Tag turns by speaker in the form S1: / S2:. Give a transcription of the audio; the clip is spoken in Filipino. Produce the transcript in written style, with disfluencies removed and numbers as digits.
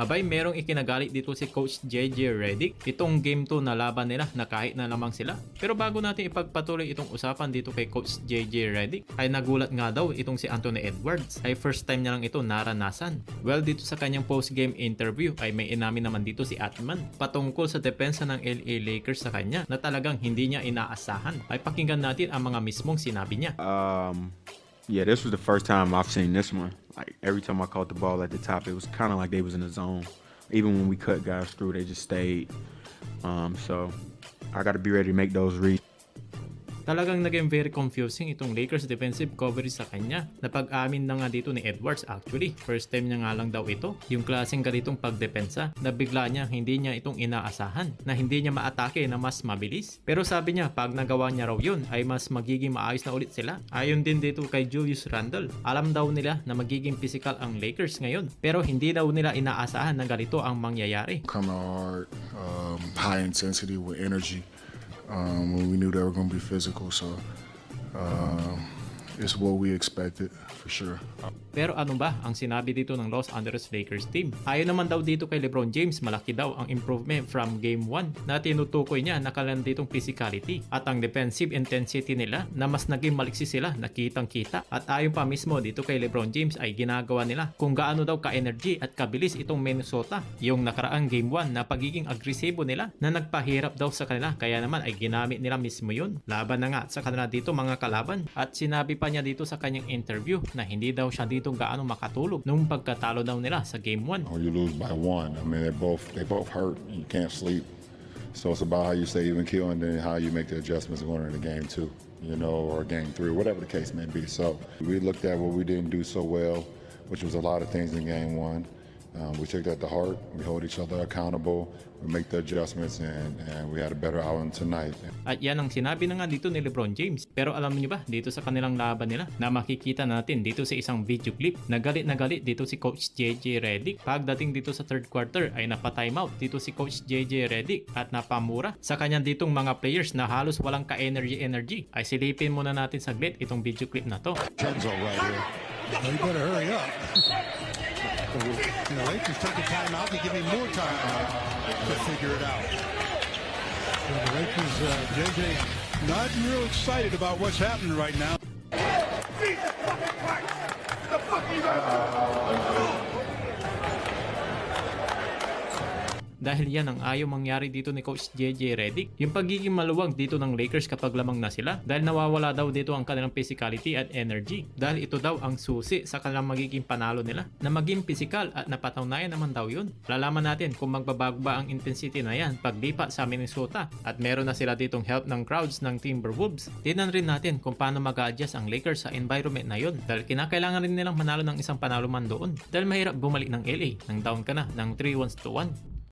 S1: Abay, merong ikinagalit dito si Coach JJ Redick. Itong game 2 na laban nila na kahit na lamang sila. Pero bago natin ipagpatuloy itong usapan dito kay Coach JJ Redick, ay nagulat nga daw itong si Anthony Edwards. Ay first time niya lang ito naranasan. Well, dito sa kanyang post-game interview ay may inamin naman dito si Atman patungkol sa depensa ng LA Lakers sa kanya na talagang hindi niya inaasahan. Ay pakinggan natin ang mga mismong sinabi niya.
S2: Yeah, this was the first time I've seen this one. Like every time I caught the ball at the top, it was kind of like they was in the zone. Even when we cut guys through, they just stayed. So I got to be ready to make those reads.
S1: Talagang naging very confusing itong Lakers defensive coverage sa kanya. Napag-amin na nga dito ni Edwards actually. First time niya nga lang daw ito. Yung klaseng ganitong pagdepensa na bigla niya hindi niya itong inaasahan. Na hindi niya maatake na mas mabilis. Pero sabi niya pag nagawa niya raw yun ay mas magiging maayos na ulit sila. Ayon din dito kay Julius Randle. Alam daw nila na magiging physical ang Lakers ngayon. Pero hindi daw nila inaasahan na ganito ang mangyayari.
S3: Coming hard, high intensity with energy. When we knew they were going to be physical, so it's what we expected for sure.
S1: Pero ano ba ang sinabi dito ng Los Angeles Lakers team? Ayon naman daw dito kay LeBron James, malaki daw ang improvement from Game 1 na tinutukoy niya nakalan ditong physicality at ang defensive intensity nila na mas naging maliksi sila nakitang kita. At ayon pa mismo dito kay LeBron James ay ginagawa nila kung gaano daw ka-energy at kabilis itong Minnesota. Yung nakaraang Game 1 na pagiging agresibo nila na nagpahirap daw sa kanila kaya naman ay ginamit nila mismo yun. Laban na nga sa kanila dito mga kalaban at sinabi pa niya dito sa kanyang interview na hindi daw siya dito gaano makatulog nung pagkatalo daw nila sa Game 1.
S3: When you lose by one, I mean they both hurt. You can't sleep. So it's about how you stay even keel and then how you make the adjustments going into game 2, you know, or game 3, whatever the case may be. So we looked at what we didn't do so well, which was a lot of things in game 1. We took that to heart. We hold each other accountable. We make the adjustments, and we had a better outing tonight.
S1: At yan ang sinabi na nga dito ni LeBron James. Pero alam niyo ba, dito sa kanilang laban nila, na makikita natin dito sa isang video clip, na galit dito si Coach JJ Redick. Pagdating dito sa third quarter ay napatimeout dito si Coach JJ Redick at napamura sa kanyang ditong mga players na halos walang ka-energy. Ay silipin muna natin saglit itong video clip na to.
S4: Kenzo right here. Well, you better hurry up. The Lakers took a timeout to give me more time to figure it out. So the Lakers, JJ, not real excited about what's happening right now.
S5: Jesus fucking Christ! The fuck you guys?
S1: Dahil yan ang ayaw mangyari dito ni Coach JJ Redick. Yung pagiging maluwag dito ng Lakers kapag lamang na sila dahil nawawala daw dito ang kanilang physicality at energy. Dahil ito daw ang susi sa kanilang magiging panalo nila na maging physical at napatunayan naman daw yun. Lalaman natin kung magbabago ba ang intensity na yan paglipat sa Minnesota at meron na sila ditong help ng crowds ng Timberwolves. Tingnan rin natin kung paano mag-a-adjust ang Lakers sa environment na yun dahil kinakailangan rin nilang manalo ng isang panalo man doon dahil mahirap bumalik ng LA nang down ka na ng 3-1 to 1.